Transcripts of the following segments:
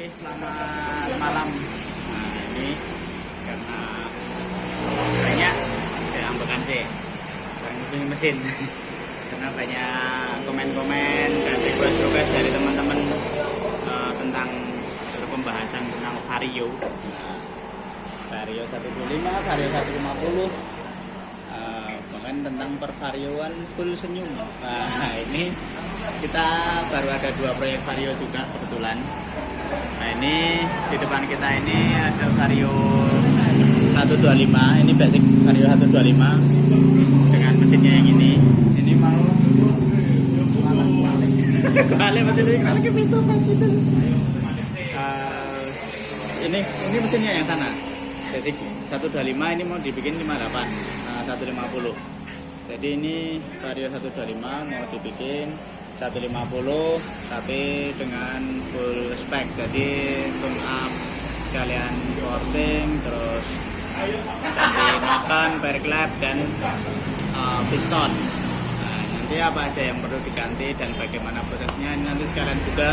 Oke, selamat malam. Nah, ini karena banyak saya ambekan sih bareng mesin karena banyak komen-komen dan request dari teman-teman tentang pembahasan tentang Vario. Nah, Vario 125, Vario 150, bahkan tentang pervarioan full senyum. Nah, ini kita baru ada 2 proyek Vario juga kebetulan. Nah, ini di depan kita ini ada Vario 125, ini basic Vario 125 dengan mesinnya yang ini mau balik betul ke pintu gitu. Ini mesinnya yang sana basic 125, ini mau dibikin 58, 150. Jadi ini Vario 125 mau dibikin 150 tapi dengan full spek, jadi tune up kalian porting, terus ganti noken, bear clap dan piston. Nah, nanti apa aja yang perlu diganti dan bagaimana prosesnya ini nanti sekalian juga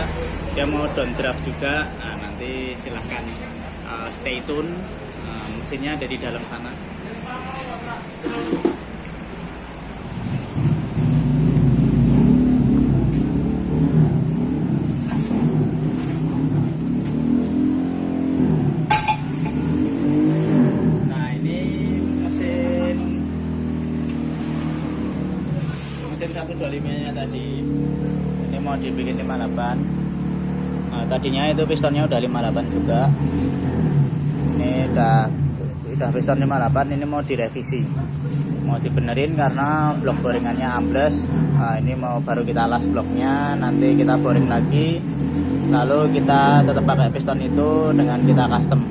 dia mau downdraft juga. Nah, nanti silahkan stay tune. Mesinnya ada di dalam sana. Mesin 125 nya tadi ini mau dibikin 58. Tadinya itu pistonnya udah 58 juga. Ini udah piston 58, ini mau direvisi, mau dibenerin karena blok boringannya ambles. Ini mau baru kita las bloknya, nanti kita boring lagi, lalu kita tetap pakai piston itu dengan kita custom.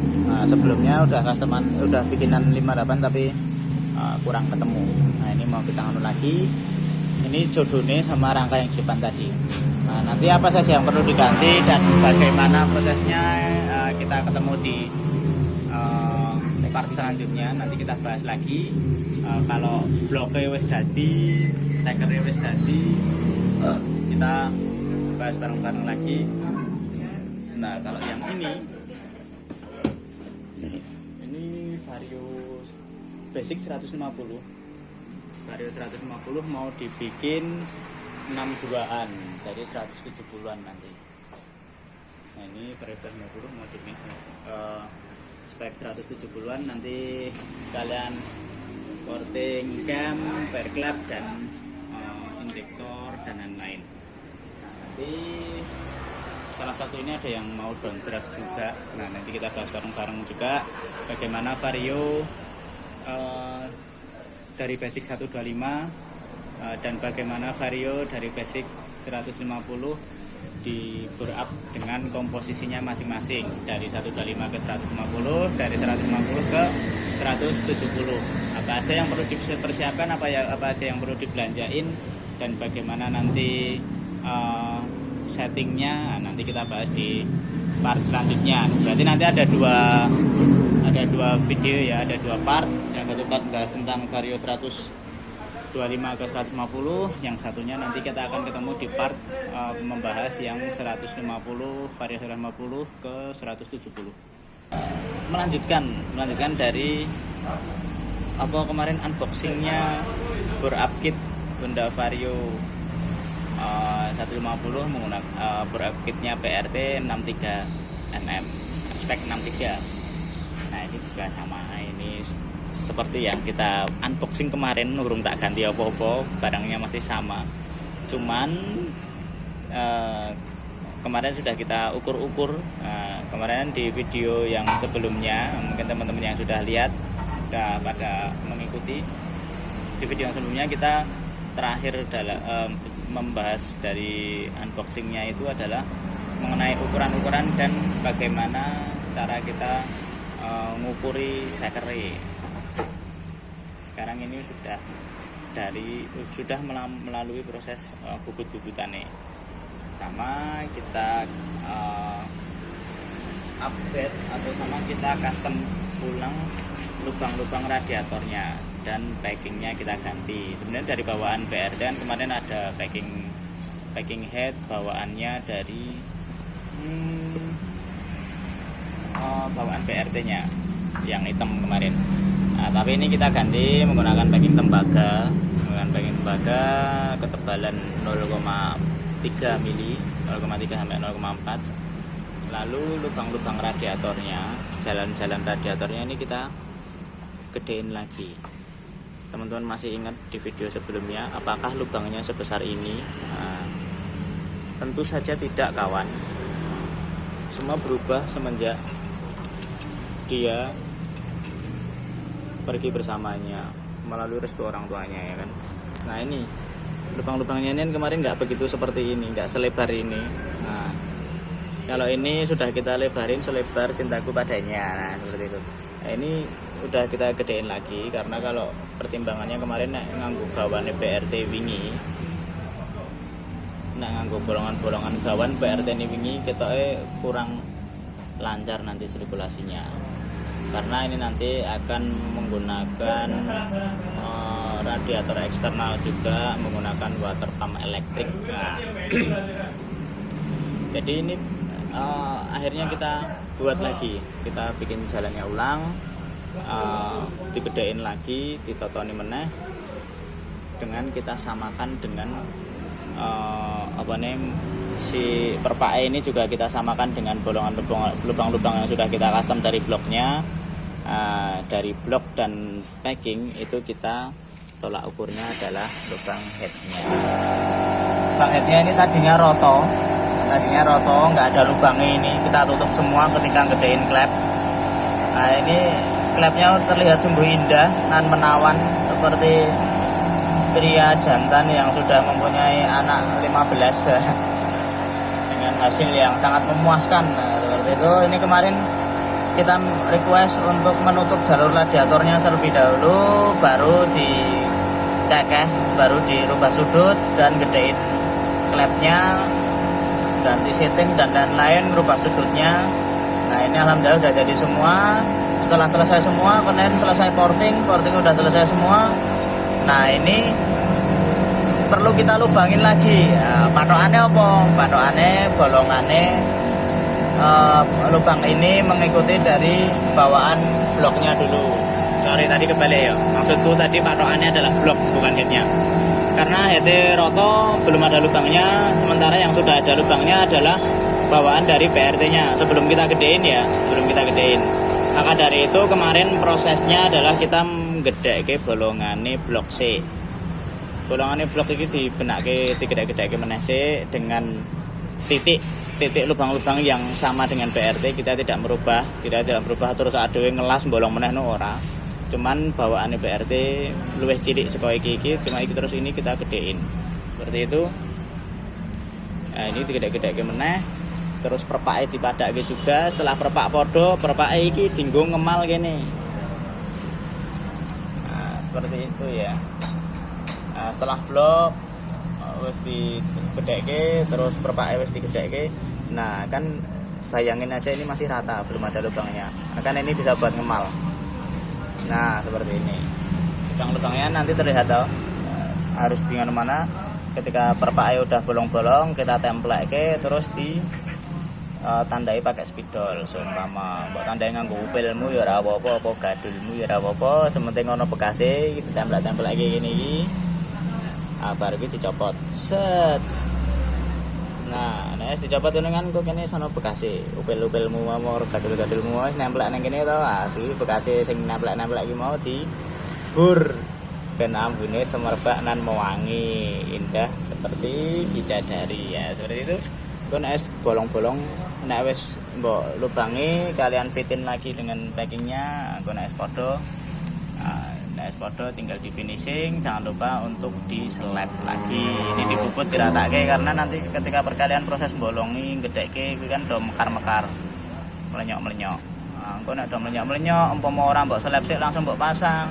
Sebelumnya udah bikinan 58 tapi kurang ketemu. Nah, ini mau kita anu lagi. Ini jodohnya sama rangka yang depan tadi. Nah, nanti apa saja yang perlu diganti dan bagaimana prosesnya kita ketemu di part selanjutnya. Nanti kita bahas lagi. Kalau bloknya wis dadi, cekernya wis dadi, kita bahas bareng-bareng lagi. Nah, kalau yang ini Vario basic 150. Vario 150 mau dibikin 62-an, jadi 170-an nanti. Nah, ini Vario 150 mau dibikin spek 170-an, nanti sekalian porting cam, bear clap dan injektor dan lain-lain. Nah, nanti salah satu ini ada yang mau downdraft juga. Nah, nanti kita bahas bareng-bareng juga bagaimana Vario dari basic 125 dan bagaimana Vario dari basic 150 di bore up dengan komposisinya masing-masing, dari 125 ke 150, dari 150 ke 170. Apa aja yang perlu dipersiapkan, apa aja yang perlu dibelanjain, dan bagaimana nanti settingnya. Nanti kita bahas di part selanjutnya. Berarti nanti ada dua video ya, ada 2 part. Yang satu part bahas tentang Vario 125 ke 150, yang satunya nanti kita akan ketemu di part membahas yang 150, Vario 150 ke 170. Melanjutkan dari kemarin unboxingnya bore up kit Honda Vario 150 menggunakan bore up kitnya PRT 63 mm, spek 63. Nah, ini juga sama, ini seperti yang kita unboxing kemarin, urung tak ganti apa-apa, barangnya masih sama. Cuman kemarin sudah kita ukur-ukur. Kemarin di video yang sebelumnya, mungkin teman-teman yang sudah lihat sudah pada mengikuti. Di video yang sebelumnya kita terakhir membahas dari unboxingnya itu adalah mengenai ukuran-ukuran dan bagaimana cara kita ngukuri sekere. Sekarang ini sudah melalui proses bubut-bubutannya. Sama kita upgrade atau sama kita custom ulang lubang-lubang radiatornya dan packingnya kita ganti. Sebenarnya dari bawaan BRD kan kemarin ada packing head bawaannya dari bawaan BRT-nya yang hitam kemarin. Nah, tapi ini kita ganti menggunakan backing tembaga, ketebalan 0,3 mili, 0,3 sampai 0,4. Lalu lubang-lubang radiatornya, jalan-jalan radiatornya ini kita gedein lagi. Teman-teman masih ingat di video sebelumnya apakah lubangnya sebesar ini? Nah, tentu saja tidak, kawan. Semua berubah semenjak dia pergi bersamanya melalui restu orang tuanya, ya kan. Nah, ini lubang-lubangnya ini kemarin nggak begitu seperti ini, nggak selebar ini. Nah, kalau ini sudah kita lebarin selebar cintaku padanya. Nah, seperti itu. Nah, ini udah kita gedein lagi karena kalau pertimbangannya kemarin nganggo gawane BRT wingi, nganggo bolongan-bolongan gawan BRT ini wingi ketoke kurang lancar nanti sirkulasinya, karena ini nanti akan menggunakan radiator eksternal juga, menggunakan water pump elektrik. Nah, jadi ini akhirnya kita buat lagi, kita bikin jalannya ulang, digedein lagi, ditotoni meneh, dengan kita samakan dengan si perpae ini juga kita samakan dengan lubang-lubang yang sudah kita custom dari bloknya. Dari blok dan packing itu kita tolak ukurnya adalah lubang headnya. Lubang headnya ini tadinya roto, nggak ada lubangnya, ini kita tutup semua ketika gedein klep. Nah, ini klepnya terlihat sungguh indah dan menawan seperti pria jantan yang sudah mempunyai anak 15 dengan hasil yang sangat memuaskan. Nah, seperti itu. Ini kemarin kita request untuk menutup jalur radiatornya terlebih dahulu, baru dicekeh, baru dirubah sudut dan gedein klepnya, ganti setting dan lain-lain, merubah sudutnya. Nah, ini alhamdulillah udah jadi semua. Setelah selesai semua, kemudian selesai porting udah selesai semua. Nah, ini perlu kita lubangin lagi. Patokannya apa? Patokannya bolongannya lubang ini mengikuti dari bawaan bloknya dulu. Sorry, tadi kebalik ya. Maksudku tadi patokannya adalah blok, bukan headnya. Karena head roto belum ada lubangnya, sementara yang sudah ada lubangnya adalah bawaan dari BRT-nya. Sebelum kita gedein. Maka dari itu kemarin prosesnya adalah kita menggedeke bolongane blok C. Bolongane blok ini digedek-gedeke meneh C dengan titik lubang-lubang yang sama dengan BRT. Kita tidak merubah terus adewe ngelas bolong meneh no ora. Cuman bawaane BRT luwih cilik saka iki cuma iki terus ini kita gedein. Seperti itu. Nah, ini digedek-gedeke meneh. Terus perpake dipadake juga. Setelah perpak podo, perpake iki dinggo ngemal kene. Nah, seperti itu ya. Nah, setelah blok wis digedeke, terus perpake wis digedeke. Nah, kan bayangin aja ini masih rata, belum ada lubangnya. Kan ini bisa buat ngemal. Nah, seperti ini. Lubang-lubangnya nanti terlihat tau. Harus di mana? Ketika perpake udah bolong-bolong, kita templeke terus di tandai pakai spidol. Seumpama mbok tandai nganggo upilmu ya ora apa-apa, apa gadulmu ya ora apa-apa, sementing ono bekase kita tempel-tempel lagi ngene iki. Baru iki dicopot. Set. Nah, nek dicopot itu kan kok kene sono bekase. Upil-upilmu mau gadul-gadulmu wis nemplek nang kene to. Asli bekase sing nemplek-nemplek iki mau dibur. Ben ambune semerbak nan mewangi, indah seperti bidadari ya. Seperti itu. Kon es bolong-bolong nek wis mbok lubangi kalian fitin lagi dengan packingnya. Kon es podo. Nek es podo tinggal di finishing, jangan lupa untuk di slab lagi. Ini dibubut diratake karena nanti ketika perkalian proses bolongi gedekke kuwi kan do mekar-mekar. Melenyok-melenyok. Engko nek do melenyok-melenyok umpama ora mbok slab sik langsung mbok pasang,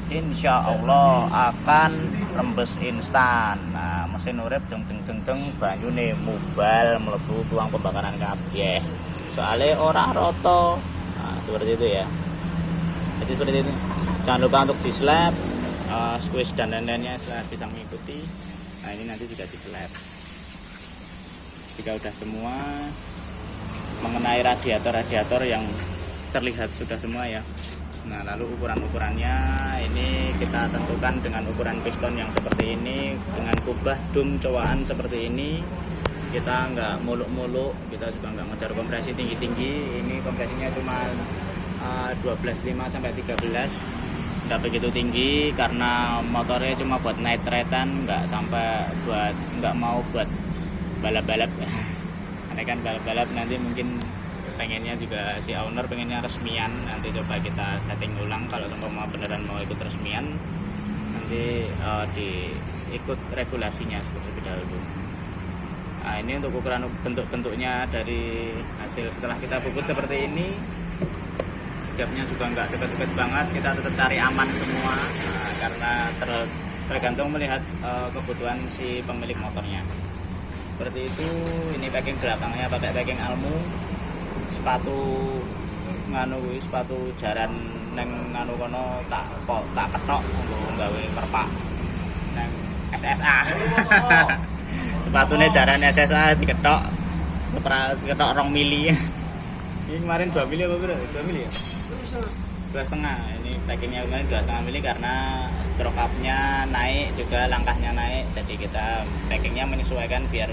insya Allah akan rembes instan. Nah, mesin urip deng banyune mubal mlebu tuang pembakaran kabeh. Soalnya ora roto. Nah, seperti itu ya. Jadi seperti itu. Jangan lupa untuk di slab, squeeze dan lain-lainnya bisa mengikuti. Nah, ini nanti juga di slab. Jika udah semua, mengenai radiator yang terlihat sudah semua ya. Nah, lalu ukurannya ini kita tentukan dengan ukuran piston yang seperti ini, dengan kubah dum cowakan seperti ini. Kita nggak muluk-muluk, kita juga nggak ngejar kompresi tinggi-tinggi. Ini kompresinya cuma 12,5 sampai 13, nggak begitu tinggi karena motornya cuma buat night ride-an, nggak mau buat balap-balap. Karena kan balap-balap nanti mungkin pengennya juga si owner pengennya resmian, nanti coba kita setting ulang kalau mau beneran mau ikut resmian, nanti diikut regulasinya seperti dahulu. Nah, ini untuk ukuran bentuk-bentuknya dari hasil setelah kita puput seperti ini. Gapnya juga nggak deket-deket banget, kita tetap cari aman semua, karena tergantung melihat kebutuhan si pemilik motornya. Seperti itu. Ini packing belakangnya pakai packing Almu. Sepatu jaran neng nganu kono tak ketok nggo gawe perpak neng SSA. Sepatunya jaran SSA diketok ketok 2 mili. Ini kemarin 2 mili apa bro? 2 mili ya? 2,5. Ini packingnya kemarin 2,5 mili karena stroke up-nya naik, juga langkahnya naik, jadi kita packingnya menyesuaikan biar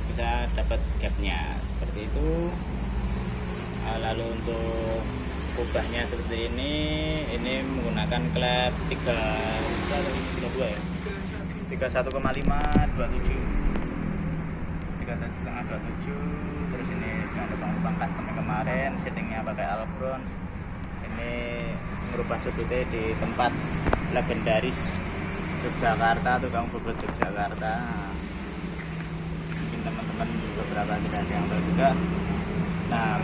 bisa dapat gapnya seperti itu. Lalu untuk kubahnya seperti ini menggunakan klep 31,5 ya, 31,5 27. Terus ini lubang custom kemarin, settingnya pakai Albron. Ini merubah sudutnya di tempat legendaris Yogyakarta, tukang bubut Yogyakarta. Mungkin teman-teman beberapa sudah ada yang tahu juga. Nah,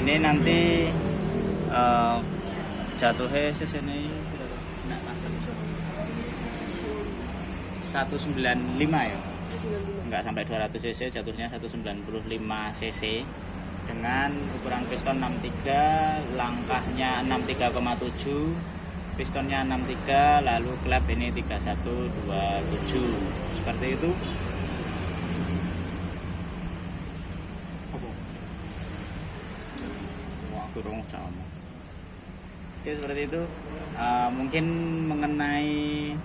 ini nanti jatuhnya sesene nak masuk 195 ya, enggak sampai 200 cc, jatuhnya 195 cc dengan ukuran piston 63, langkahnya 63,7, pistonnya 63, lalu klep ini 3127 seperti itu. Kurung sama. Oke, seperti itu. Mungkin mengenai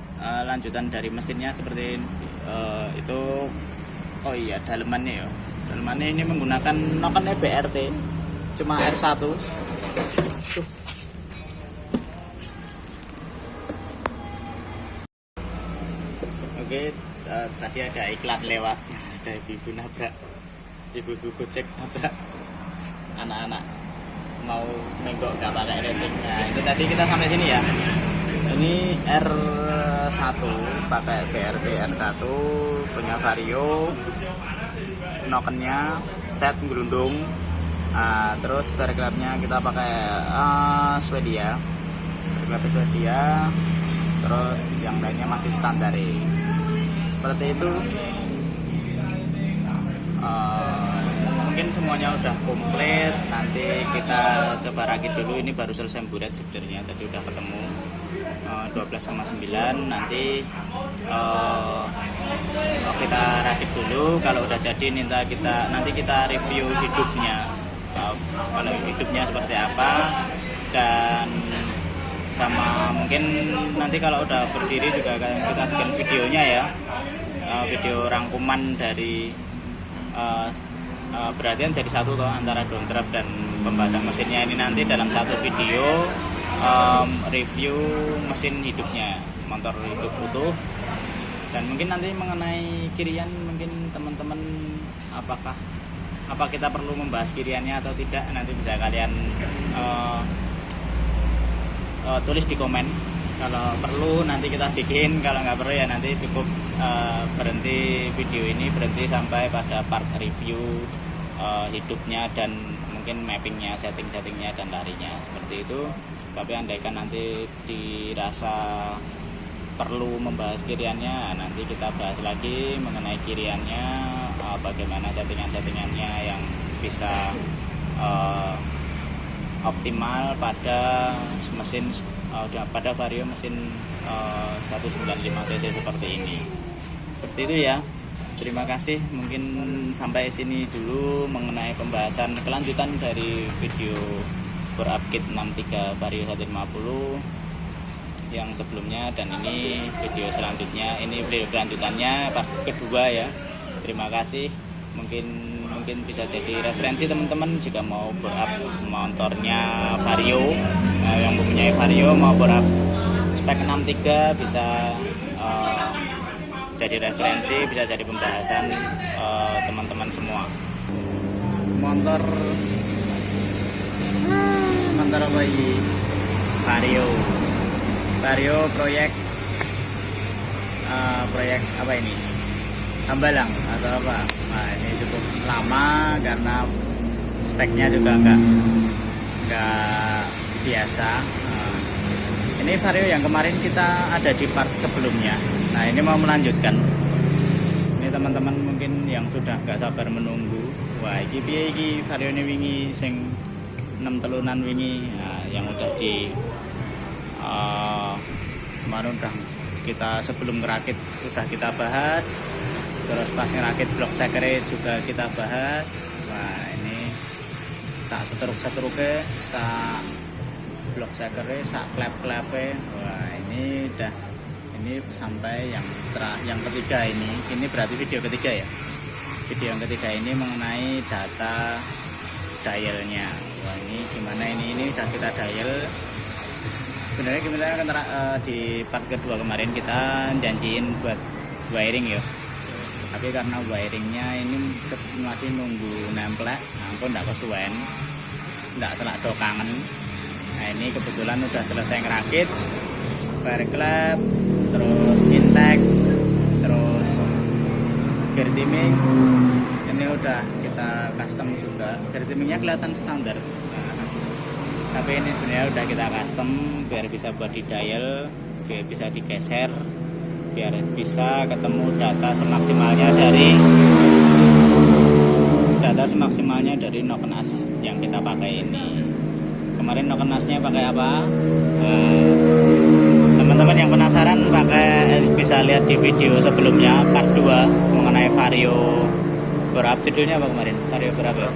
lanjutan dari mesinnya seperti itu. Oh iya, dalemannya ya. Dalemannya ini menggunakan nokennya BRT, cuma R1. Oke, tadi ada iklan lewat, ada ibu nabrak, ibu Gojek nabrak anak-anak mau menggok gak pakai rating. Nah, itu tadi kita sampai sini ya. Ini R1 pakai BRT R1, punya Vario, nokennya set gelundung. Terus spare clubnya kita pakai Swedia, Swedia. Terus yang lainnya masih standar ya. Seperti itu. Mungkin semuanya udah komplit. Nanti kita coba rakit dulu. Ini baru selesai buret sebenarnya, tadi udah ketemu 12,9. Nanti kita rakit dulu. Kalau udah jadi nanti kita review hidupnya, kalau hidupnya seperti apa, dan sama mungkin nanti kalau udah berdiri juga kita bikin videonya ya, video rangkuman dari perhatian jadi satu toh antara downdraft dan pembahasan mesinnya. Ini nanti dalam satu video review mesin hidupnya, motor hidup utuh. Dan mungkin nanti mengenai kirian, mungkin teman-teman apa kita perlu membahas kiriannya atau tidak, nanti bisa kalian tulis di komen. Kalau perlu nanti kita bikin, kalau nggak perlu ya nanti cukup berhenti video ini, berhenti sampai pada part review hidupnya dan mungkin mappingnya, setting-settingnya dan larinya seperti itu. Tapi andaikan nanti dirasa perlu membahas kiriannya, nanti kita bahas lagi mengenai kiriannya, bagaimana settingan-settingannya yang bisa optimal pada mesin pada Vario mesin 195 cc seperti ini. Seperti itu ya. terima kasih. Mungkin sampai sini dulu mengenai pembahasan kelanjutan dari video bore up kit 63 Vario 150 yang sebelumnya, dan ini video selanjutnya, ini video kelanjutannya part kedua ya. Terima kasih. Mungkin bisa jadi referensi teman-teman jika mau bore up motornya Vario, yang mempunyai Vario mau bore up spek 63, bisa jadi referensi, bisa jadi pembahasan teman-teman semua. Motor apa ini? Vario proyek apa ini? Hambalang atau apa? Nah, ini cukup lama karena speknya juga enggak biasa. Ini Vario yang kemarin kita ada di part sebelumnya. Nah, ini mau melanjutkan. Ini teman-teman mungkin yang sudah nggak sabar menunggu. Wah, iki piye iki Vario ini wingi sing 6 telunan wingi, nah, yang udah di kemarin udah kita sebelum ngerakit sudah kita bahas. Terus pas ngerakit blok sekre juga kita bahas. Wah, ini sak setruk-setruke, sak blok sekre, sak klep-klepe. Wah, ini udah, ini sampai yang ketiga ini berarti video ketiga ya. Video yang ketiga ini mengenai data dialnya. Wah, ini gimana ini udah kita dial. Sebenarnya kita di part kedua kemarin kita janjiin buat wiring ya. Tapi karena wiringnya ini masih nunggu nemplek, nah aku nggak kesuwen, nggak selak do kangen. Nah, ini kebetulan udah selesai ngerakit, fire clap, terus intake, terus gear timing, ini udah kita custom juga. Gear timingnya kelihatan standar, nah, tapi ini sebenarnya udah kita custom biar bisa buat di dial, biar bisa digeser, biar bisa ketemu data semaksimalnya dari Nokenas yang kita pakai ini. Kemarin Nokenasnya pakai apa? Teman-teman yang penasaran bisa lihat di video sebelumnya part 2 mengenai Vario bore up. Judulnya apa kemarin? Vario bore up ya?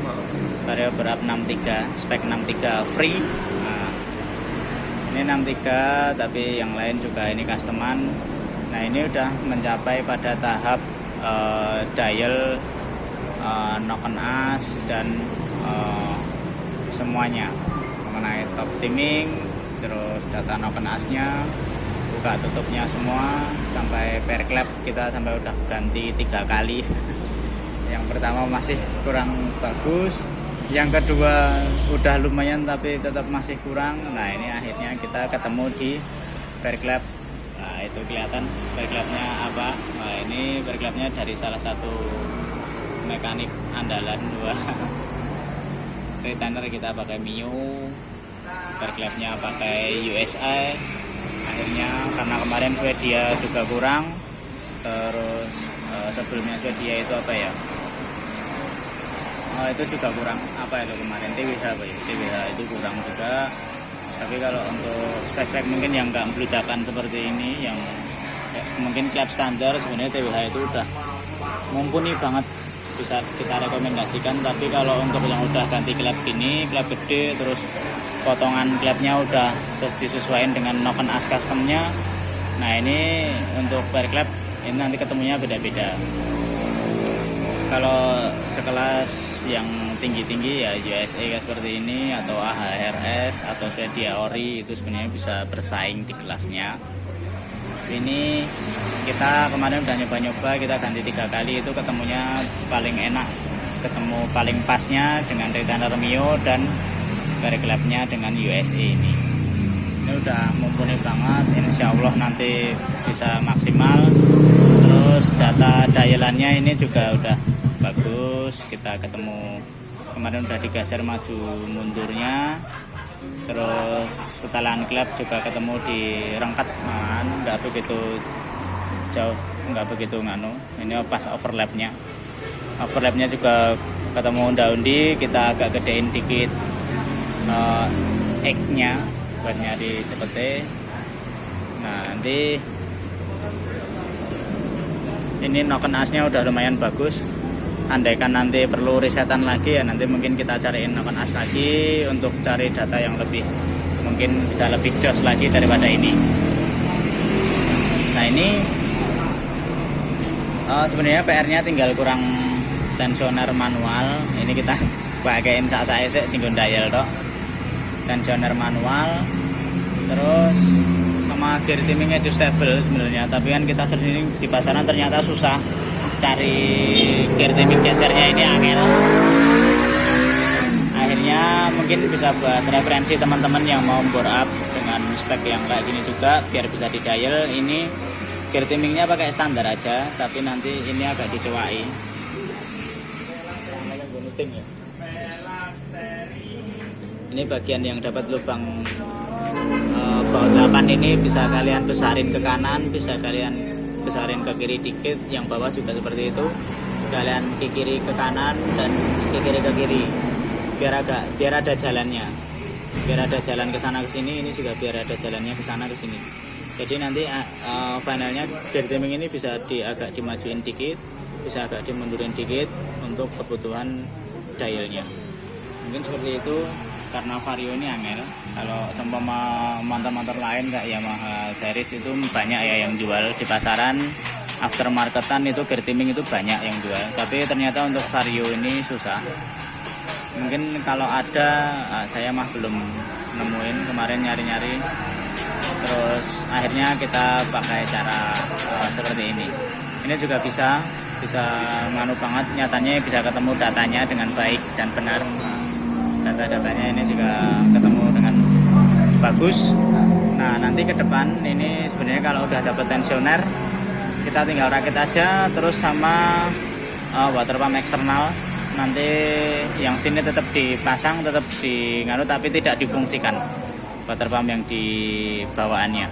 Vario bore up 63, spek 63 free. Nah, ini 63 tapi yang lain juga ini customan. Nah, ini udah mencapai pada tahap dial, Nokenas dan semuanya mengenai top timing, terus data Nokenasnya, buka tutupnya semua, sampai pair clap kita sampai udah ganti 3 kali. Yang pertama masih kurang bagus, yang kedua udah lumayan tapi tetap masih kurang. Nah, ini akhirnya kita ketemu di pair clap. Nah, itu kelihatan berklapnya apa. Nah, ini berklapnya dari salah satu mekanik andalan. Retainer kita pakai Mio, berklapnya pakai USA. Akhirnya karena kemarin Swedia juga kurang, terus sebelumnya Swedia itu apa ya, itu juga kurang apa itu kemarin TWH apa ya, TWH itu kurang juga. Tapi kalau untuk spek-spek mungkin yang nggak membludakan seperti ini, yang mungkin klep standar, sebenarnya TWH itu udah mumpuni banget, bisa kita rekomendasikan. Tapi kalau untuk yang udah ganti klep gini, klep gede, terus potongan klepnya udah disesuaikan dengan Nokenas customnya. Nah, ini untuk pair klep ini nanti ketemunya beda-beda. Kalau sekelas yang tinggi-tinggi ya USA kayak seperti ini, atau AHRS atau Swedia Ori, itu sebenarnya bisa bersaing di kelasnya. Ini kita kemarin udah nyoba-nyoba, kita ganti 3 kali, itu ketemunya paling enak, ketemu paling pasnya dengan retainer Mio dan pair clapnya dengan USA ini. Ini udah mumpuni banget, insya Allah nanti bisa maksimal. Terus data dialannya ini juga udah bagus, kita ketemu kemarin udah digeser maju mundurnya. Terus setelan klep juga ketemu di rengkat, nggak begitu jauh, nggak begitu nganu. Ini pas overlapnya juga ketemu daundi, kita agak gedein dikit egg-nya buat nyari cepetnya. Nah, nanti ini noken asnya udah lumayan bagus. Andaikan nanti perlu risetan lagi ya nanti mungkin kita cariin noken as lagi untuk cari data yang lebih mungkin bisa lebih jos lagi daripada ini. Nah ini sebenarnya PR-nya tinggal kurang tensioner manual. Ini kita pakaiin saya tinggal dial tok. Tensioner manual, terus sama gear timing adjustable sebenarnya. Tapi kan kita sering di pasaran ternyata susah cari gear timing gesernya, ini angel. Akhirnya mungkin bisa buat referensi teman-teman yang mau bore up dengan spek yang kayak gini juga biar bisa di dial. Ini gear timingnya pakai standar aja, tapi nanti ini agak dicuai. Ini bagian yang dapat lubang baut 8 ini bisa kalian besarin ke kanan, bisa kalian besarin ke kiri dikit. Yang bawah juga seperti itu, kalian ke kiri ke kanan dan ke kiri ke kiri biar ada jalannya, biar ada jalan ke sana ke sini. Ini juga biar ada jalannya ke sana ke sini. Jadi nanti panelnya gear timing ini bisa agak dimajuin dikit, bisa agak dimundurin dikit untuk kebutuhan dialnya. Mungkin seperti itu karena Vario ini angel. Kalau seumpama motor-motor lain kayak Yamaha series itu banyak ya yang jual di pasaran, aftermarketan itu gear timing itu banyak yang jual. Tapi ternyata untuk Vario ini susah. Mungkin kalau ada saya mah belum nemuin, kemarin nyari-nyari. Terus akhirnya kita pakai cara seperti ini. Ini juga bisa nganu banget, nyatanya bisa ketemu datanya dengan baik dan benar. Data-datanya ini juga ketemu dengan bagus. Nah nanti ke depan ini sebenarnya kalau udah dapet tensioner kita tinggal rakit aja, terus sama water pump eksternal. Nanti yang sini tetap dipasang, tetap di nganu tapi tidak difungsikan. Water pump yang di bawaannya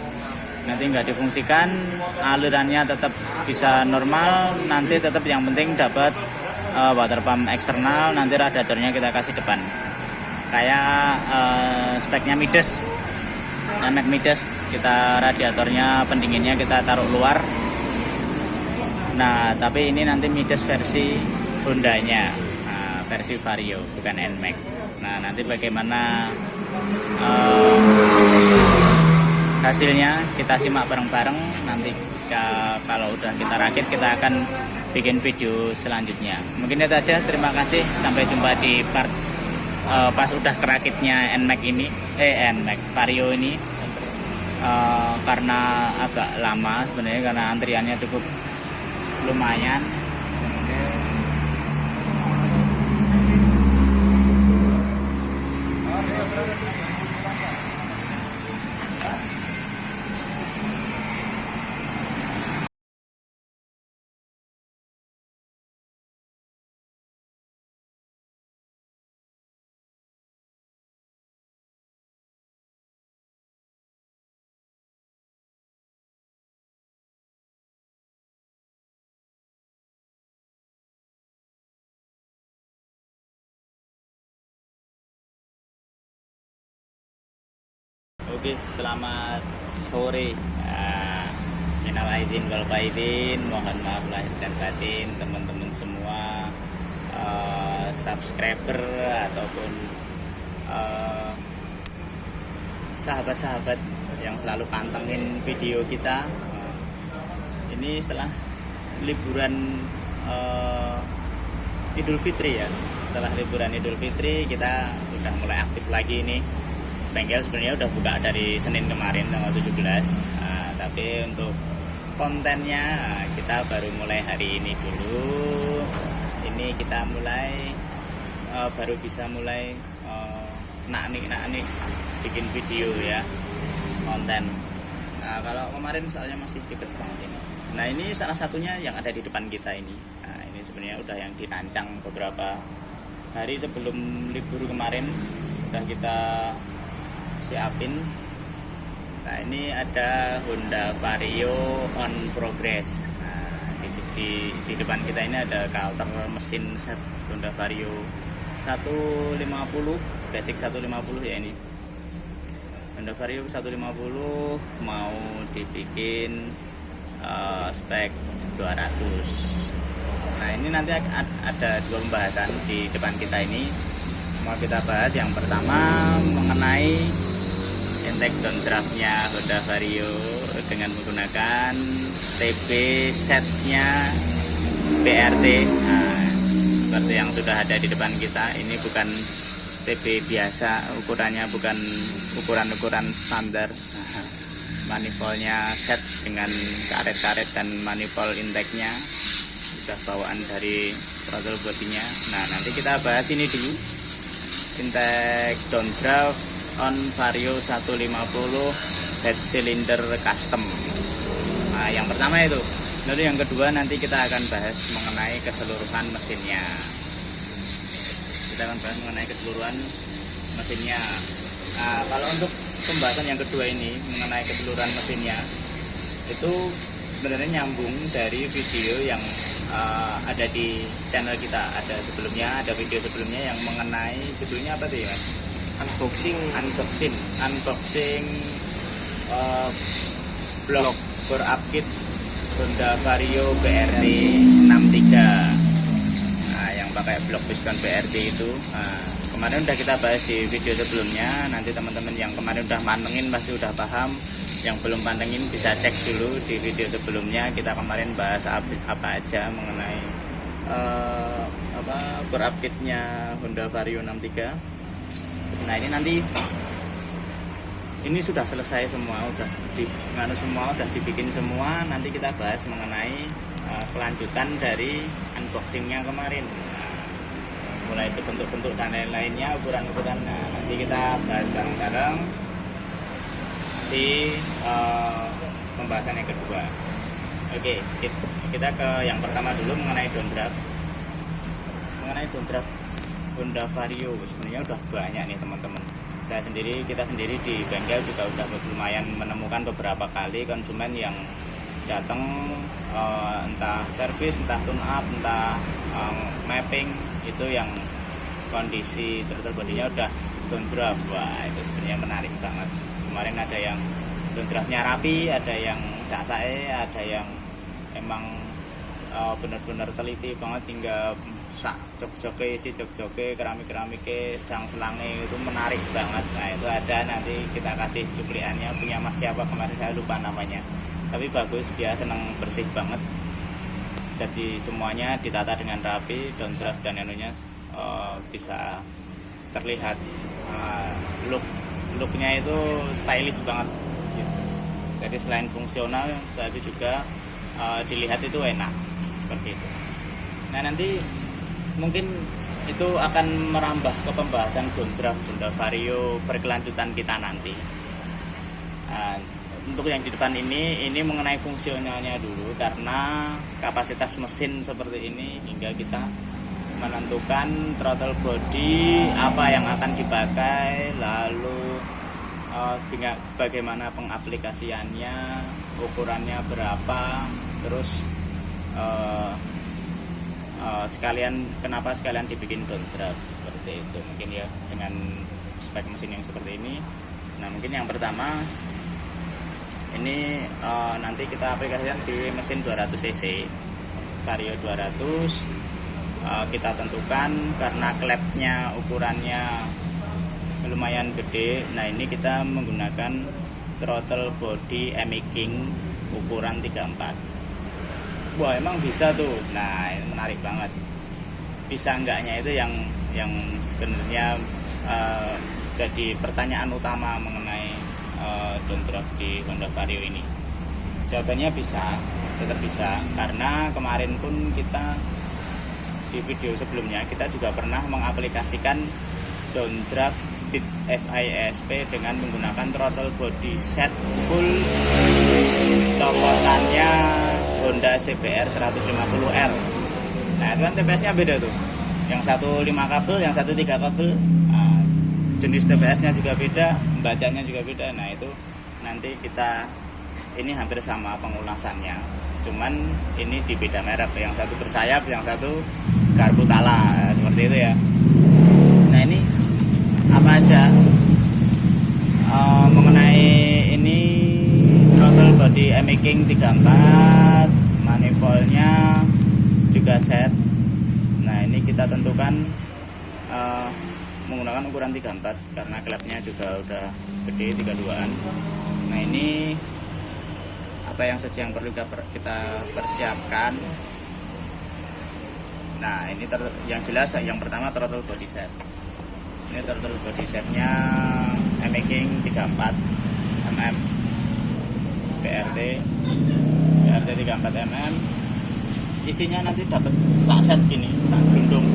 nanti nggak difungsikan, alirannya tetap bisa normal. Nanti tetap yang penting dapat water pump eksternal. Nanti radiatornya kita kasih depan kayak speknya Midas, NMAX Midas. Kita radiatornya pendinginnya kita taruh luar. Nah tapi ini nanti Midas versi Hondanya, versi Vario bukan NMAX. Nah nanti bagaimana hasilnya kita simak bareng-bareng. Nanti kalau udah kita rakit kita akan bikin video selanjutnya. Mungkin itu aja, terima kasih, sampai jumpa di part pas udah kerakitnya NMAX ini, NMAX Vario ini. Karena agak lama sebenarnya, karena antriannya cukup lumayan. Oke, selamat sore. Minal aidin wal faidin, mohon maaf lahir dan batin teman-teman semua, subscriber ataupun sahabat-sahabat yang selalu pantengin video kita. Ini setelah liburan Idul Fitri ya. Setelah liburan Idul Fitri kita udah mulai aktif lagi nih. Bengkel sebenarnya udah buka dari Senin kemarin tanggal 17, tapi untuk kontennya kita baru mulai hari ini dulu. Ini kita mulai baru bisa mulai nak-nik bikin video ya, konten. Nah kalau kemarin soalnya masih ribet banget ini. Nah ini salah satunya yang ada di depan kita ini. Nah ini sebenarnya udah yang dirancang beberapa hari sebelum libur kemarin, udah kita siapin. Nah ini ada Honda Vario on progress. Nah di depan kita ini ada coulter mesin set Honda Vario 150, basic 150 ya. Ini Honda Vario 150 mau dibikin spek 200. Nah ini nanti ada dua pembahasan di depan kita ini. Mau kita bahas yang pertama mengenai intake downdraftnya Honda Vario dengan menggunakan TB setnya BRT. Nah, seperti yang sudah ada di depan kita, ini bukan TB biasa, ukurannya bukan ukuran standar. Nah, manifoldnya set dengan karet-karet dan manifold intake-nya sudah bawaan dari throttle bodinya. Nah nanti kita bahas ini dulu, intake downdraft on Vario 150 head cylinder custom. Nah yang pertama itu. Lalu yang kedua nanti kita akan bahas mengenai keseluruhan mesinnya. Kita akan bahas mengenai keseluruhan mesinnya. Nah, kalau untuk pembahasan yang kedua ini mengenai keseluruhan mesinnya, itu sebenarnya nyambung dari video yang ada di channel kita. Ada sebelumnya, ada video sebelumnya yang mengenai judulnya apa tuh ya? Unboxing blok core up kit Honda Vario BRT 63. Nah, yang pakai blok piston BRT itu, kemarin udah kita bahas di video sebelumnya. Nanti teman-teman yang kemarin udah mantengin pasti udah paham. Yang belum pantengin bisa cek dulu di video sebelumnya. Kita kemarin bahas apa aja mengenai core up kitnya Honda Vario 63. Nah ini nanti ini sudah selesai semua, udah dibikin semua. Nanti kita bahas mengenai kelanjutan dari unboxingnya kemarin. Nah, mulai itu bentuk-bentuk dan lain-lainnya, ukuran-ukuran. Nah, nanti kita bahas bareng-bareng di pembahasan yang kedua. Oke, kita ke yang pertama dulu mengenai downdraft. Mengenai downdraft Honda Vario sebenarnya udah banyak nih teman-teman. Kita sendiri di bengkel juga udah lumayan menemukan beberapa kali konsumen yang datang entah servis, entah tune up, entah mapping, itu yang kondisi throttle bodinya udah downdraft. Wah itu sebenarnya menarik banget. Kemarin ada yang downdraftnya rapi, ada yang sasae, ada yang emang benar-benar teliti banget, tinggal jok-joke keramik-keramiknya selang-selangnya itu menarik banget. Nah itu ada, nanti kita kasih cupliannya, punya mas siapa kemarin saya lupa namanya, tapi bagus, dia senang bersih banget. Jadi semuanya ditata dengan rapi, downdraft dan anunya bisa terlihat looknya itu stylish banget gitu. Jadi selain fungsional tapi juga dilihat itu enak seperti itu. Nah nanti mungkin itu akan merambah ke pembahasan downdraft Honda Vario berkelanjutan kita nanti. Untuk yang di depan ini mengenai fungsionalnya dulu, karena kapasitas mesin seperti ini hingga kita menentukan throttle body apa yang akan dipakai, lalu dengan bagaimana pengaplikasiannya, ukurannya berapa, terus kenapa sekalian dibikin downdraft seperti itu mungkin ya, dengan spek mesin yang seperti ini. Nah mungkin yang pertama ini nanti kita aplikasikan di mesin 200 cc Vario 200. Kita tentukan karena klepnya ukurannya lumayan gede. Nah ini kita menggunakan throttle body Emi King ukuran 34. Wah emang bisa tuh. Nah ini menarik banget. Bisa enggaknya itu yang sebenarnya jadi pertanyaan utama mengenai downdraft di Honda Vario ini. Jawabannya bisa, tetap bisa, karena kemarin pun kita di video sebelumnya kita juga pernah mengaplikasikan downdraft Bit FISP dengan menggunakan throttle body set full cokotannya Honda CBR 150R. Nah itu kan TPS-nya beda tuh, yang satu 5 kabel, yang satu 3 kabel. Nah, jenis TPS-nya juga beda, bacanya juga beda. Nah itu nanti kita, ini hampir sama pengulasannya, cuman ini di beda merek, yang satu bersayap, yang satu garpu tala, seperti itu ya. Nah ini apa aja mengenai ini throttle throttle body emaking 34, manifoldnya juga set. Nah ini kita tentukan menggunakan ukuran 34 karena klepnya juga udah gede 32an. Nah ini apa yang saja yang perlu kita persiapkan. Nah ini yang jelas yang pertama throttle body set. Ini throttle body setnya emaking 34 mm BRT 34 mm. Isinya nanti dapat sak set gini, sak gelundung.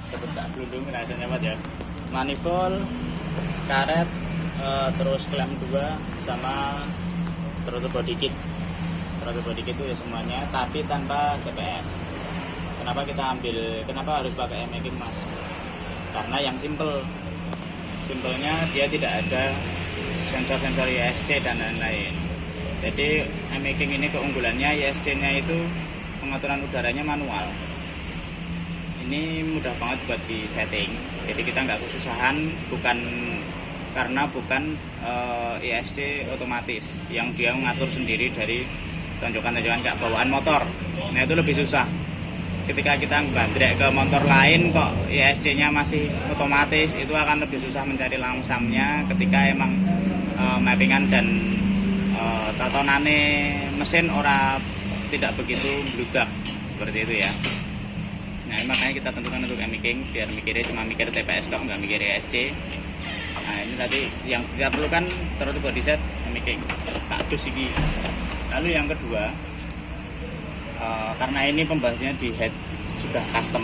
Dapat sak gelundung rasanya apa ya? Manifold, karet, terus klem 2 sama throttle body kit. Throttle body kit itu ya semuanya, tapi tanpa TPS. Kenapa harus pakai emaking mas? Karena yang simpelnya dia tidak ada sensor-sensor ISC dan lain-lain. Jadi emaking ini keunggulannya ISC-nya itu pengaturan udaranya manual. Ini mudah banget buat di setting. Jadi kita nggak kesusahan, bukan ISC otomatis yang dia mengatur sendiri dari tonjokan-tonjokan kayak bawaan motor. Nah itu lebih susah. Ketika kita bandrek ke motor lain kok ISC-nya masih otomatis, itu akan lebih susah mencari lamsamnya ketika emang mappingan dan tatonane mesin tidak begitu bludak seperti itu ya. Nah makanya kita tentukan untuk emaking biar mikirnya cuma mikir TPS kok, nggak mikir ISC. Nah ini tadi yang kita perlukan throttle body set emaking satu segi. Lalu yang kedua, karena ini pembahasannya di head sudah custom.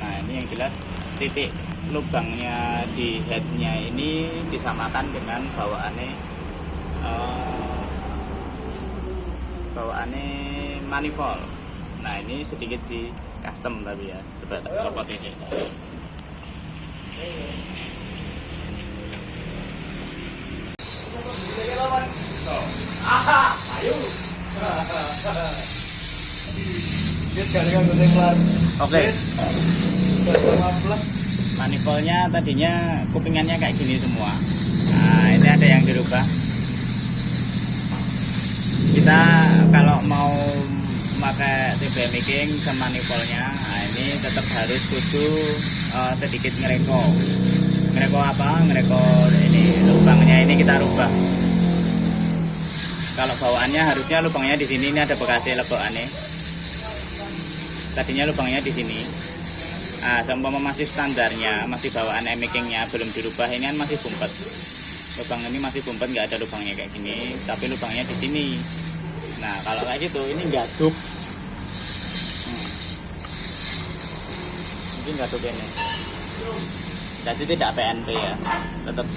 Nah ini yang jelas titik lubangnya di headnya ini disamakan dengan bawaannya manifold. Nah ini sedikit di custom tapi ya, coba tak copot ini. Oke. Manifoldnya tadinya kupingannya kayak gini semua. Nah ini ada yang dirubah. Kita kalau mau pakai TB emaking sama manifoldnya, nah ini tetap harus kudu sedikit ngereko apa? Ngereko ini lubangnya ini kita rubah. Kalau bawaannya harusnya lubangnya di sini, ini ada bekasnya lebokannya. Tadinya lubangnya di sini. Nah, seumpama masih standarnya, masih bawaan emakingnya belum dirubah, ini kan masih bumpet. Lubang ini masih bumpet, nggak ada lubangnya kayak gini, tapi lubangnya di sini. Nah, kalau kayak gitu, ini gaduk. Ini gaduk ini. Jadi tidak PNP ya, tetap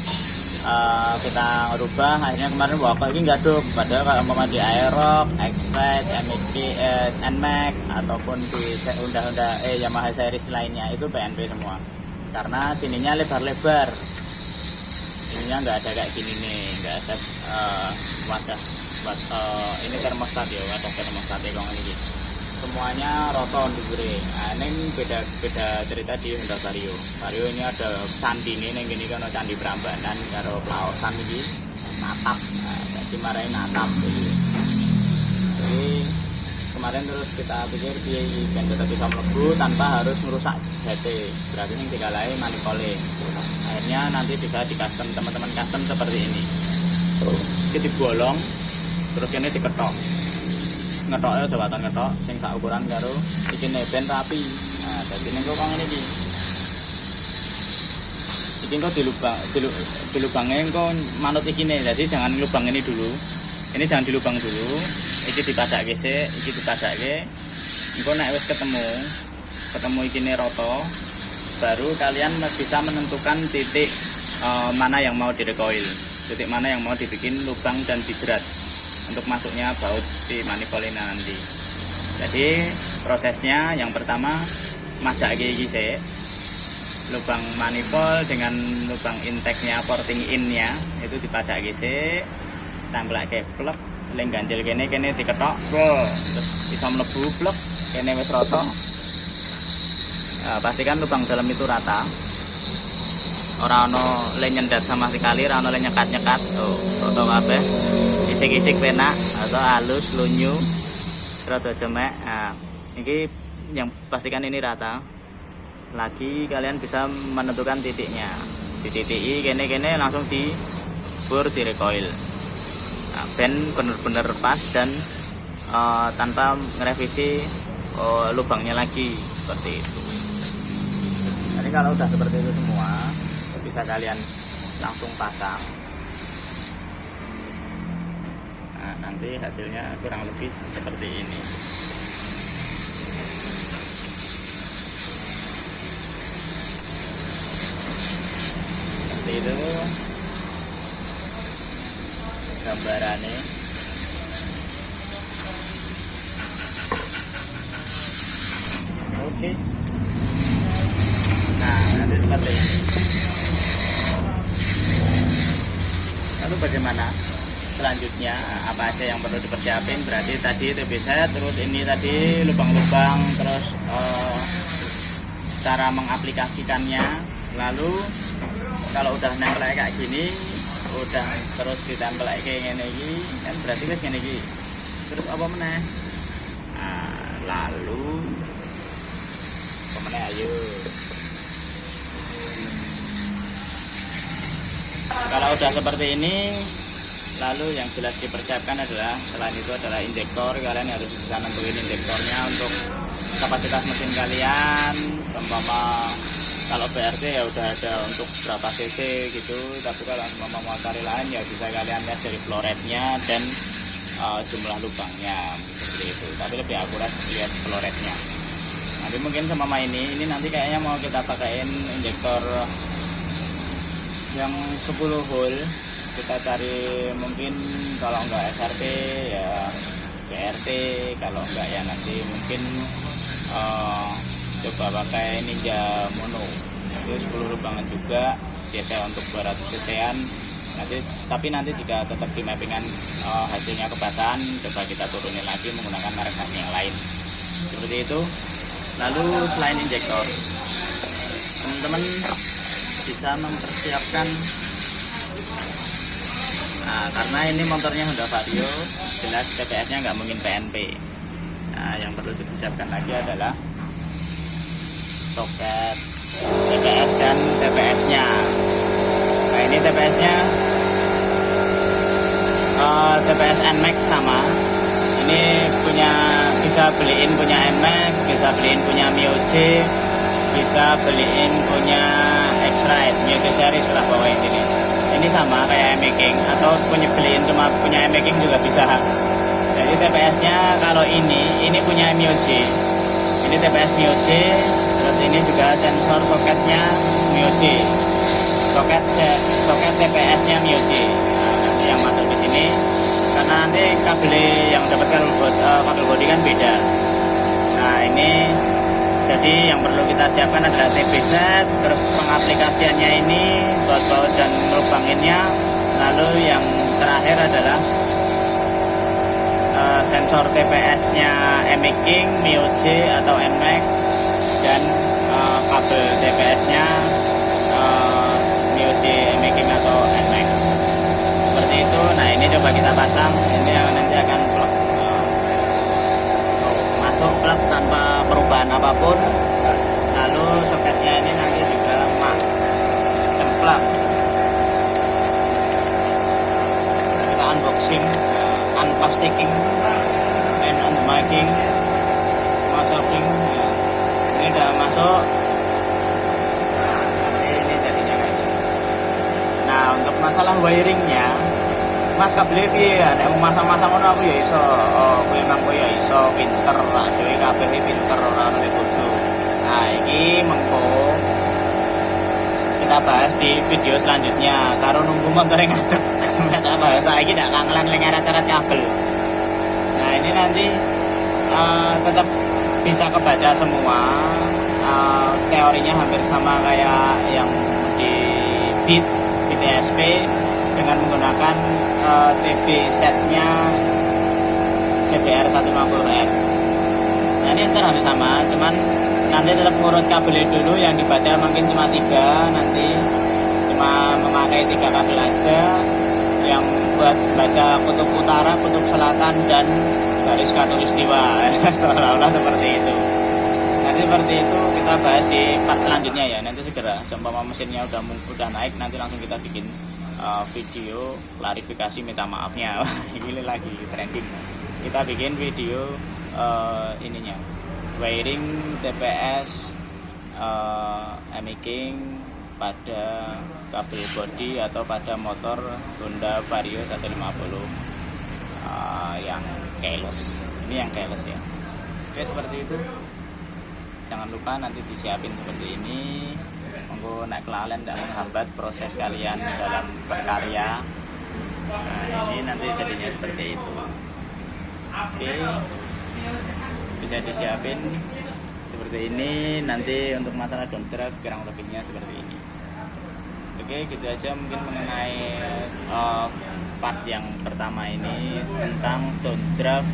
kita rubah. Akhirnya kemarin kok ini gaduk, padahal kalau mau di Aerox, X-Ride, MEP, NMAX ataupun di Honda Yamaha series lainnya itu PNP semua, karena sininya lebar-lebar, ininya nggak ada kayak gini nih, nggak ada wadah ini termostat ya, wadah termostat ya kalau ini semuanya roton diberi. Nah, ini beda cerita di Honda Vario. Vario ini ada candi ini, yang gini kan candi Prambanan karo Plaosan ini natap. Nah, jadi marahin natap jadi kemarin terus kita pikir dia kan tetap bisa mlebu tanpa harus merusak HT. Berarti yang dikalai manipole. Akhirnya nanti bisa di custom, teman-teman custom seperti ini. Jadi bolong terus ini diketok. Ngetoknya jabatan ngetok sing sak ukuran karo iki ben rapi. Nah, dadi ning kok ngene iki. Iki kok dilubangnya kok manut iki nih. Jadi jangan lubang ini dulu. Ini jangan dilubang dulu. Iki dipadake sik, iki dipadake. Engko nek wis ketemu iki ne roto, baru kalian bisa menentukan titik mana yang mau direkoil. Titik mana yang mau dibikin lubang dan dijerat untuk masuknya baut si manifold ini nanti. Jadi prosesnya yang pertama madake iki sik lubang manifold dengan lubang intake-nya, porting in-nya itu dipadake sik, tamplake plek, leng ganjil kene diketok, terus bisa mlebu plek, kene wis rata. Pastikan lubang dalam itu rata. Ora ono le nyendat sama sekali, ora ono le nyekat-nyekat. Oh, foto kabeh. Isik-isik penak atau halus, lunyu. Rada jemek. Nah, ini yang pastikan ini rata. Lagi kalian bisa menentukan titiknya. Di titik kene langsung di bor, di recoil. Nah, ben bener-bener pas dan tanpa ngerevisi lubangnya lagi seperti itu. Jadi kalau udah seperti itu semua, bisa kalian langsung pasang. Nah, nanti hasilnya kurang lebih seperti ini. Seperti itu gambarannya. Oke. Nah, nanti seperti ini. Lalu bagaimana selanjutnya? Apa aja yang perlu dipersiapin? Berarti tadi TB set, terus ini tadi lubang-lubang, terus cara mengaplikasikannya. Lalu kalau udah nempel kayak gini, udah terus ditempel kayak gini, kan berarti wis ngene iki. Terus apa meneh? Nah, lalu apa meneh, ayo. Kalau udah seperti ini, lalu yang jelas dipersiapkan adalah selain itu adalah injektor. Kalian harus bisa nentuin injektornya untuk kapasitas mesin kalian. Umpama kalau BRT ya udah ada untuk berapa cc gitu, tapi kalau umpama mau cari lain ya bisa kalian lihat dari flow rate-nya dan jumlah lubangnya seperti itu. Tapi lebih akurat lihat flow rate-nya. Nanti mungkin sama ini nanti kayaknya mau kita pakaiin injektor yang 10 hole. Kita cari mungkin kalau enggak SRT ya BRT, kalau enggak ya nanti mungkin coba pakai Ninja Mono itu 10 lubangan juga, biasa untuk 200 cc-an nanti. Tapi nanti jika tetap di mappingan hasilnya kebasan, coba kita turunin lagi menggunakan merek yang lain seperti itu. Lalu selain injektor, teman-teman bisa mempersiapkan, nah karena ini motornya Honda Vario, jelas TPS-nya nggak mungkin PNP. Nah, yang perlu dipersiapkan lagi adalah soket TPS dan TPS-nya. Nah, ini TPS-nya TPS NMAX sama. Ini bisa beliin punya NMAX, bisa beliin punya Mio J, bisa beliin punya X-Ride, Mio J series lah bawah ini. Ini sama kayak M-Making, atau beliin cuma punya M-Making juga bisa. Jadi TPS-nya kalau ini punya Mio J. Ini TPS Mio J, terus ini juga sensor soketnya Mio J. Soket TPS-nya Mio J. Nah, nanti yang masuk di sini karena nanti kabel yang dapat kabel bodi kan beda. Nah, ini jadi yang perlu kita siapkan adalah TB set, terus pengaplikasiannya ini, baut-baut dan ngelubanginnya. Lalu yang terakhir adalah sensor TPS-nya M-Making, Mio J atau NMAX, dan kabel TPS-nya Mio J, M-Making atau NMAX. Seperti itu. Nah, ini coba kita pasang. Ini yang nanti akan plug, masuk plug tanpa perubahan apapun. Lalu soketnya ini nanti juga cemplak. Kita unboxing, unplastiking, and unmarking, masukin. Ini udah masuk. Ini jadinya kayak gini. Nah, untuk masalah wiringnya, Mas kabel piye ya? Nek masang-masang ngono aku ya iso. Oh, kowe emang kowe ya iso, pinter lah, dhewe kabeh pinter ora ono bodoh. Nah, iki mengko kita bahas di video selanjutnya. Karo nunggu motor ngadeg. Kita bahas saiki ndak kangelan lengeret-eret kabel. Nah, ini nanti tetap bisa kebaca semua. Teorinya hampir sama kayak yang di BTSP dengan menggunakan TB setnya CBR 150R. Nah, ini ntar hampir sama, cuman nanti tetap ngurut kabel dulu yang dibaca mungkin cuma 3 nanti. cuma memakai 3 kabel aja yang buat baca kutub utara, kutub selatan, dan garis khatulistiwa. Seolah-olah seperti itu. Nanti seperti itu kita bahas di part selanjutnya ya. Nanti segera seumpama mesinnya udah naik, nanti langsung kita bikin video klarifikasi minta maafnya. Ini lagi trending. Kita bikin video ininya wiring TPS emiking pada kabel body atau pada motor Honda Vario 150 yang keyless. Ini yang keyless ya. Oke, seperti itu. Jangan lupa nanti disiapin seperti ini. Monggo naik kelalen dan menghambat proses kalian dalam berkarya. Nah, ini nanti jadinya seperti itu. Oke, bisa disiapin seperti ini. Nanti untuk masalah downdraft kurang lebihnya seperti ini. Oke, gitu aja mungkin mengenai part yang pertama ini tentang downdraft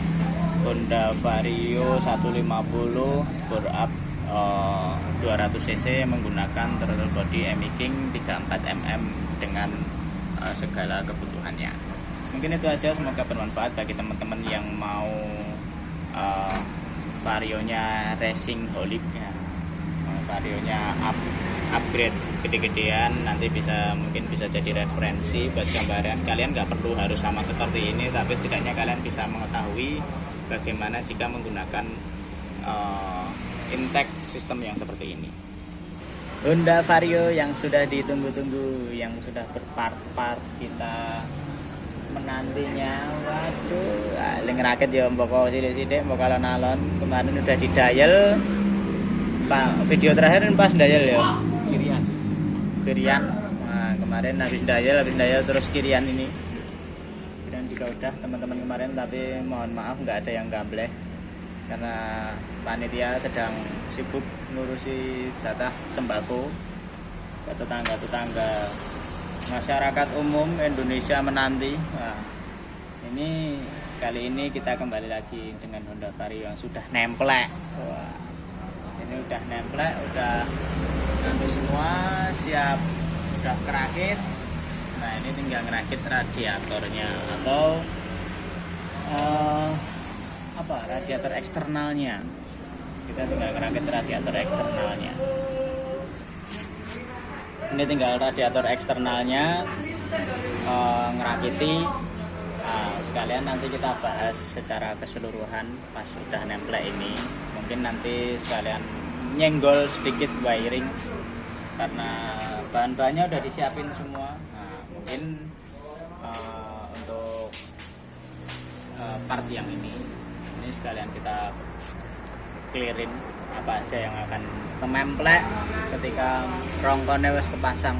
Honda Vario 150 bore up 200 cc menggunakan throttle body emiking 34 mm dengan segala kebutuhannya. Mungkin itu aja, semoga bermanfaat bagi teman-teman yang mau Varionya racing holic ya. Varionya upgrade gede-gedean, nanti mungkin bisa jadi referensi buat gambaran. Kalian nggak perlu harus sama seperti ini, tapi setidaknya kalian bisa mengetahui bagaimana jika menggunakan intake sistem yang seperti ini. Honda Vario yang sudah ditunggu-tunggu, yang sudah berpart-part kita menantinya. Waduh, ngerakit ya mbok sidik-sidik, mbok alon-alon. Kemarin udah di dial. Video terakhir pas dial ya. Kirian. Nah, kemarin habis dial terus kirian ini. Dan juga udah teman-teman kemarin, tapi mohon maaf nggak ada yang gambleh karena panitia sedang sibuk ngurusi jatah sembako ke tetangga-tetangga masyarakat umum Indonesia menanti. Nah, ini kali ini kita kembali lagi dengan Honda Vario yang sudah nemplek. Wah, ini udah nemplek, udah nanti semua siap, udah kerakit. Nah, ini tinggal ngerakit radiatornya atau radiator eksternalnya. Kita tinggal ngerakit radiator eksternalnya. Ini tinggal radiator eksternalnya ngerakiti. Sekalian nanti kita bahas secara keseluruhan pas sudah nemplek ini. Mungkin nanti sekalian nyenggol sedikit wiring karena bahan-bahannya udah disiapin semua. Nah, mungkin untuk part yang ini sekalian kita clearin apa aja yang akan kememplek ketika rongkone wis kepasang.